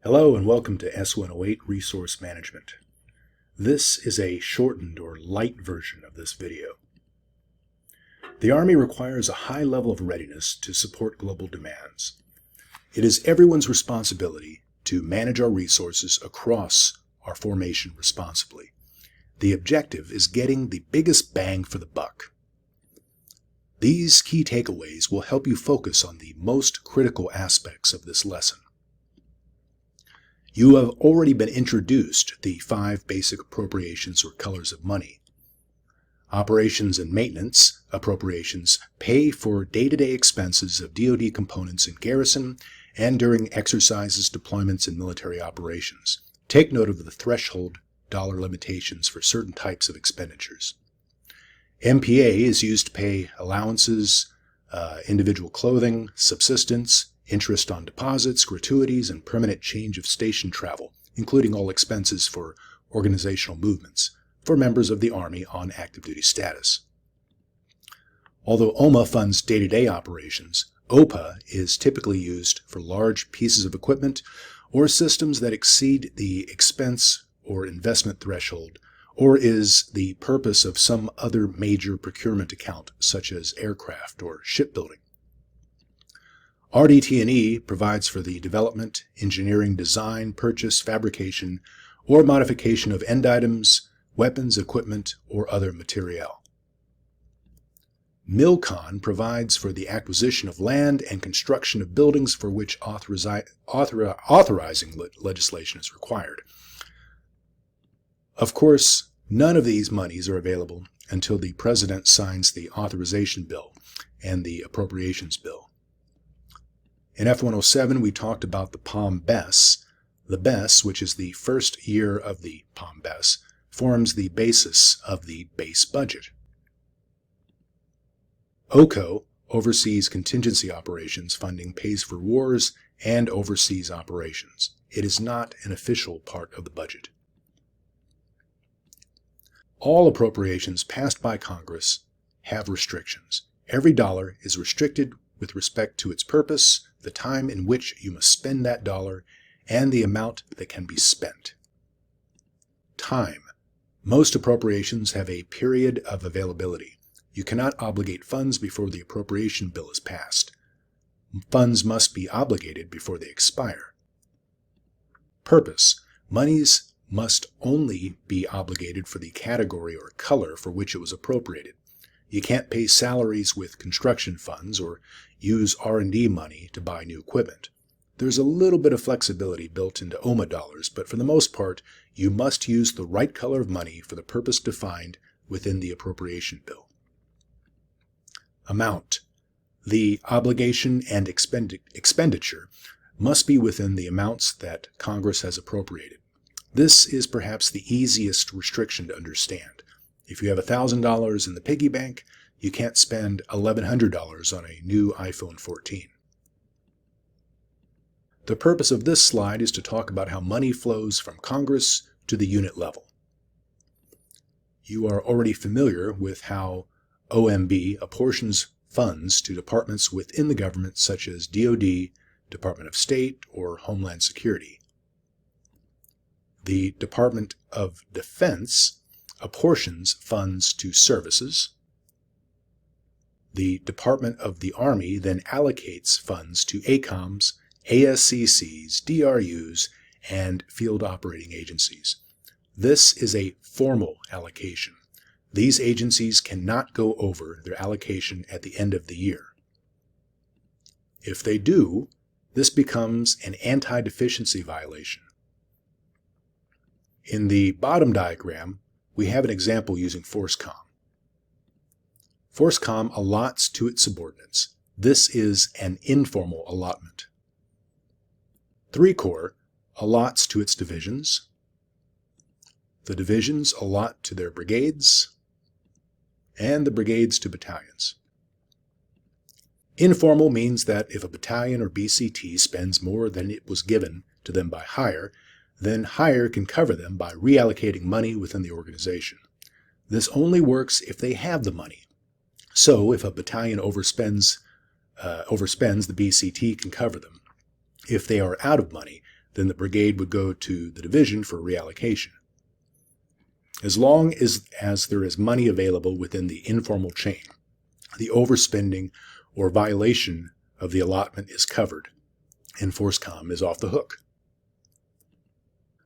Hello and welcome to S108 Resource Management. This is a shortened or light version of this video. The Army requires a high level of readiness to support global demands. It is everyone's responsibility to manage our resources across our formation responsibly. The objective is getting the biggest bang for the buck. These key takeaways will help you focus on the most critical aspects of this lesson. You have already been introduced to the 5 basic appropriations or colors of money. Operations and maintenance appropriations pay for day-to-day expenses of DoD components in garrison and during exercises, deployments, and military operations. Take note of the threshold dollar limitations for certain types of expenditures. MPA is used to pay allowances, individual clothing, subsistence, interest on deposits, gratuities, and permanent change of station travel, including all expenses for organizational movements for members of the Army on active duty status. Although OMA funds day-to-day operations, OPA is typically used for large pieces of equipment or systems that exceed the expense or investment threshold, or is the purpose of some other major procurement account, such as aircraft or shipbuilding. RDT&E provides for the development, engineering, design, purchase, fabrication, or modification of end items, weapons, equipment, or other materiel. MILCON provides for the acquisition of land and construction of buildings for which authorizing legislation is required. Of course, none of these monies are available until the President signs the authorization bill and the appropriations bill. In F107, we talked about the POM-BES. The BES, which is the first year of the POM-BES, forms the basis of the base budget. OCO, Overseas Contingency Operations funding, pays for wars and overseas operations. It is not an official part of the budget. All appropriations passed by Congress have restrictions. Every dollar is restricted with respect to its purpose, the time in which you must spend that dollar, and the amount that can be spent. Time. Most appropriations have a period of availability. You cannot obligate funds before the appropriation bill is passed. Funds must be obligated before they expire. Purpose. Monies must only be obligated for the category or color for which it was appropriated. You can't pay salaries with construction funds or use R&D money to buy new equipment. There's a little bit of flexibility built into OMA dollars, but for the most part, you must use the right color of money for the purpose defined within the appropriation bill. Amount. The obligation and expenditure must be within the amounts that Congress has appropriated. This is perhaps the easiest restriction to understand. If you have $1,000 in the piggy bank, you can't spend $1,100 on a new iPhone 14. The purpose of this slide is to talk about how money flows from Congress to the unit level. You are already familiar with how OMB apportions funds to departments within the government such as DoD, Department of State, or Homeland Security. The Department of Defense apportions funds to services. The Department of the Army then allocates funds to ACOMs, ASCCs, DRUs, and field operating agencies. This is a formal allocation. These agencies cannot go over their allocation at the end of the year. If they do, this becomes an anti-deficiency violation. In the bottom diagram, we have an example using FORCECOM. FORCECOM allots to its subordinates. This is an informal allotment. 3 Corps allots to its divisions. The divisions allot to their brigades, and the brigades to battalions. Informal means that if a battalion or BCT spends more than it was given to them by hire, then hire can cover them by reallocating money within the organization. This only works if they have the money. So if a battalion overspends, the BCT can cover them. If they are out of money, then the brigade would go to the division for reallocation. As long as there is money available within the informal chain, the overspending or violation of the allotment is covered, and FORSCOM is off the hook.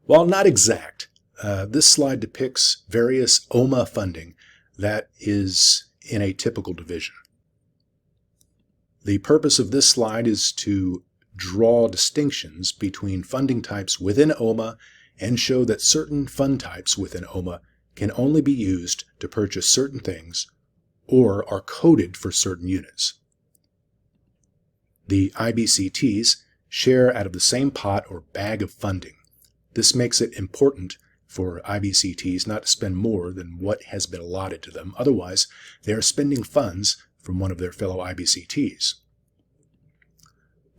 While not exact, this slide depicts various OMA funding that is in a typical division. The purpose of this slide is to draw distinctions between funding types within OMA and show that certain fund types within OMA can only be used to purchase certain things or are coded for certain units. The IBCTs share out of the same pot or bag of funding. This makes it important for IBCTs not to spend more than what has been allotted to them. Otherwise, they are spending funds from one of their fellow IBCTs.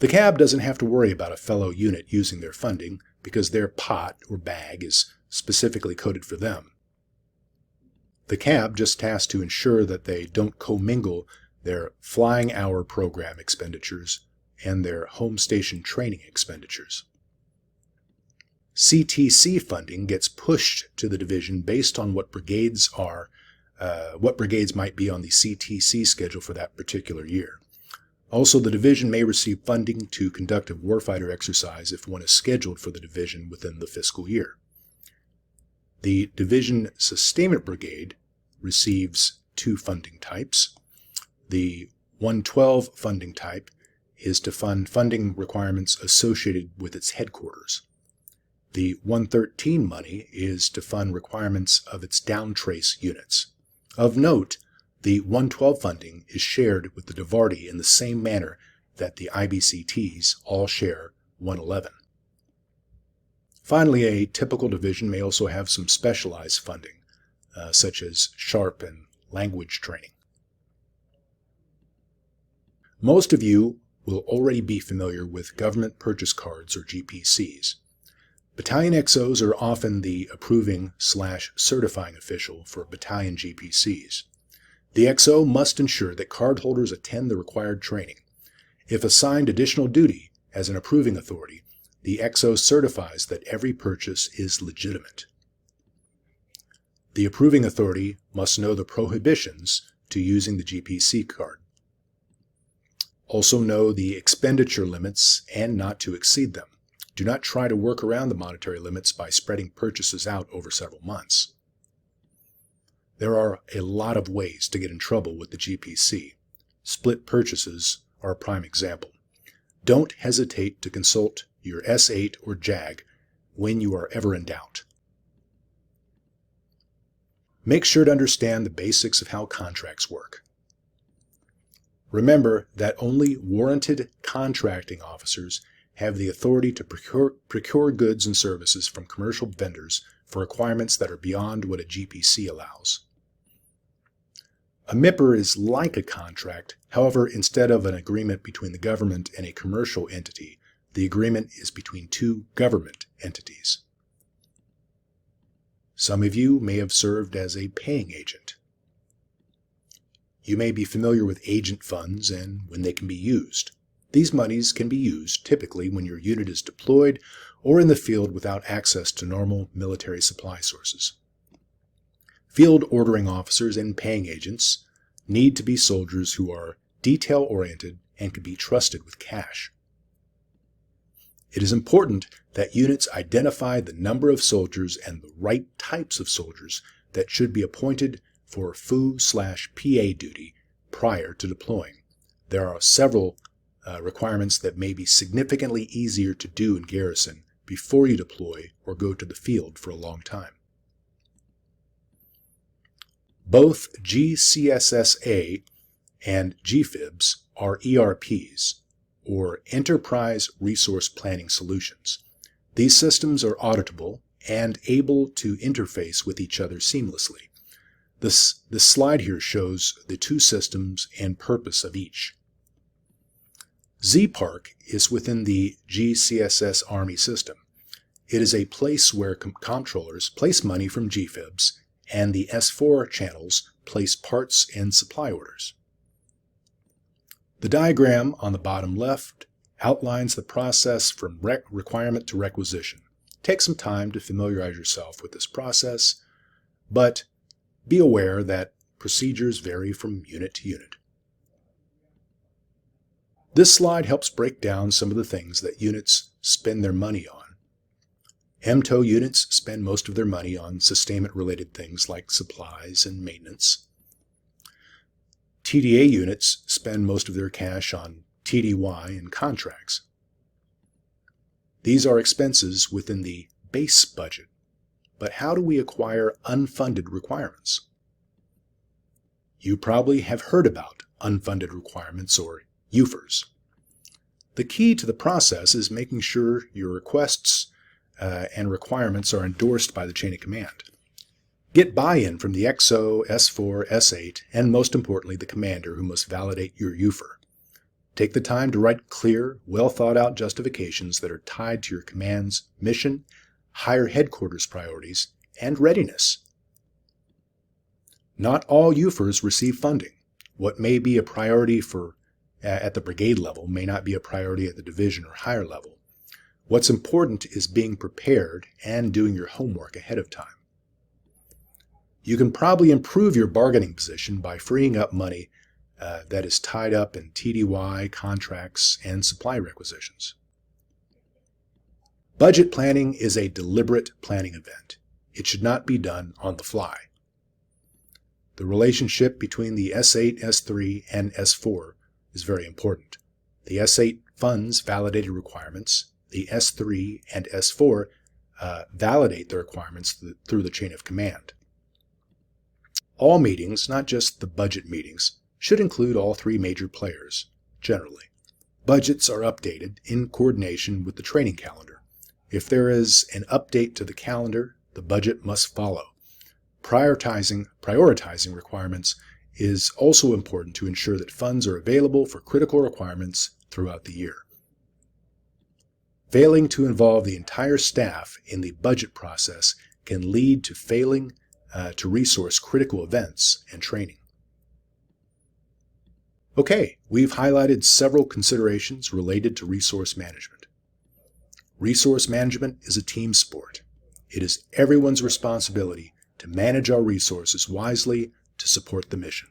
The CAB doesn't have to worry about a fellow unit using their funding because their pot or bag is specifically coded for them. The CAB just has to ensure that they don't commingle their flying hour program expenditures and their home station training expenditures. CTC funding gets pushed to the division based on what brigades might be on the CTC schedule for that particular year. Also, the division may receive funding to conduct a warfighter exercise if one is scheduled for the division within the fiscal year. The Division Sustainment Brigade receives two funding types. The 112 funding type is to fund funding requirements associated with its headquarters. The 113 money is to fund requirements of its downtrace units. Of note, the 112 funding is shared with the DIVARTY in the same manner that the IBCTs all share 111. Finally, a typical division may also have some specialized funding, such as SHARP and language training. Most of you will already be familiar with government purchase cards or GPCs. Battalion XOs are often the approving/certifying official for battalion GPCs. The XO must ensure that cardholders attend the required training. If assigned additional duty as an approving authority, the XO certifies that every purchase is legitimate. The approving authority must know the prohibitions to using the GPC card. Also know the expenditure limits and not to exceed them. Do not try to work around the monetary limits by spreading purchases out over several months. There are a lot of ways to get in trouble with the GPC. Split purchases are a prime example. Don't hesitate to consult your S8 or JAG when you are ever in doubt. Make sure to understand the basics of how contracts work. Remember that only warranted contracting officers have the authority to procure goods and services from commercial vendors for requirements that are beyond what a GPC allows. A MIPR is like a contract. However, instead of an agreement between the government and a commercial entity, the agreement is between two government entities. Some of you may have served as a paying agent. You may be familiar with agent funds and when they can be used. These monies can be used typically when your unit is deployed or in the field without access to normal military supply sources. Field ordering officers and paying agents need to be soldiers who are detail-oriented and can be trusted with cash. It is important that units identify the number of soldiers and the right types of soldiers that should be appointed for FU/PA duty prior to deploying. There are several requirements that may be significantly easier to do in garrison before you deploy or go to the field for a long time. Both GCSSA and GFIBs are ERPs, or Enterprise Resource Planning Solutions. These systems are auditable and able to interface with each other seamlessly. This slide here shows the two systems and purpose of each. ZPARC is within the GCSS Army system. It is a place where comptrollers place money from GFIBs and the S4 channels place parts and supply orders. The diagram on the bottom left outlines the process from requirement to requisition. Take some time to familiarize yourself with this process, but be aware that procedures vary from unit to unit. This slide helps break down some of the things that units spend their money on. MTO units spend most of their money on sustainment-related things like supplies and maintenance. TDA units spend most of their cash on TDY and contracts. These are expenses within the base budget. But how do we acquire unfunded requirements? You probably have heard about unfunded requirements, or UFRS. The key to the process is making sure your requests and requirements are endorsed by the chain of command. Get buy-in from the XO, S4, S8, and most importantly, the commander who must validate your UFR. Take the time to write clear, well-thought-out justifications that are tied to your command's mission, higher headquarters priorities, and readiness. Not all UFRs receive funding. What may be a priority at the brigade level may not be a priority at the division or higher level. What's important is being prepared and doing your homework ahead of time. You can probably improve your bargaining position by freeing up money that is tied up in TDY, contracts, and supply requisitions. Budget planning is a deliberate planning event. It should not be done on the fly. The relationship between the S8, S3, and S4 is very important. The S8 funds validated requirements. The S3 and S4 validate the requirements through the chain of command. All meetings, not just the budget meetings, should include all three major players, generally. Budgets are updated in coordination with the training calendar. If there is an update to the calendar, the budget must follow. Prioritizing requirements is also important to ensure that funds are available for critical requirements throughout the year. Failing to involve the entire staff in the budget process can lead to failing to resource critical events and training. Okay, we've highlighted several considerations related to resource management. Resource management is a team sport. It is everyone's responsibility to manage our resources wisely to support the mission.